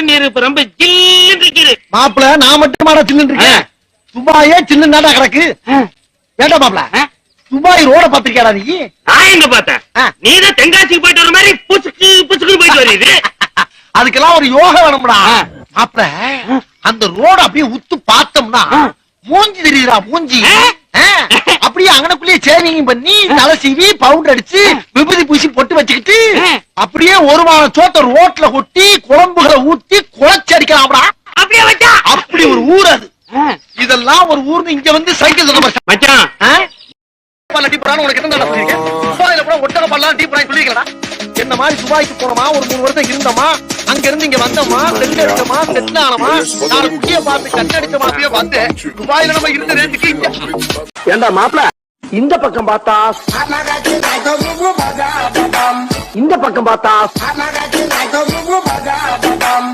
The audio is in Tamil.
நீர் இப்ப ரொம்ப ஜில்லுன்னு இருக்குது. மாப்பிள நான் மட்டுமாடா சின்ன இருக்கேன், துபாயே சின்ன கிடக்கு. ஏண்டா மாப்பிள துபாய் ரோட பாத்திருக்கியாடா நீ? நான் எங்க பார்த்தேன், நீதான் தென்காசிக்கு போயிட்டு வர மாதிரி புசுக்கு புசுக்கு போயிட்டு வருது. அதுக்கெல்லாம் ஒரு யோகா வேணும்டா மாப்பிள. அந்த ரோட அப்படியே உத்து பார்த்தோம்னா மூஞ்சி தெரியுதா, மூஞ்சி அப்படியே அங்கனக்குள்ளேயே சேவிங் பண்ணி தலை சீவி பவுடர் அடிச்சு விபூதி பூசி பொட்டு வச்சுக்கிட்டு அப்படியே ஒரு வாரம் சோத்த ரோட்ல கொட்டி குழம்புகளை ஊத்தி குழச்சி அடிக்கலாம்டா. அப்படியே வச்சா அப்படி ஒரு ஊர் அது. இதெல்லாம் ஒரு ஊர்னு இங்க வந்து சைக்கிள் சொல்ல மச்சான். உனக்கு என்ன நடந்திருக்கு? துபாயில கூட ஒட்டக பல்லாம் டீ பண்ணி சொல்லிருக்கா. என்ன மாதிரி துபாய்க்கு போனோமா, ஒரு 3 வருஷம் இருந்தோமா, அங்க இருந்து இங்க வந்தோமா, செட்டில் அடிச்சோமா, செட்டில் ஆனோமா, 4 குட்டியை பார்த்து கட்டு அடிச்ச மாதிரியே வந்து துபாயில நம்ம இருந்த ரேட்டுக்கு ஏண்டா மாப்பிள இந்த பக்கம் பார்த்தா, இந்த பக்கம் பார்த்தா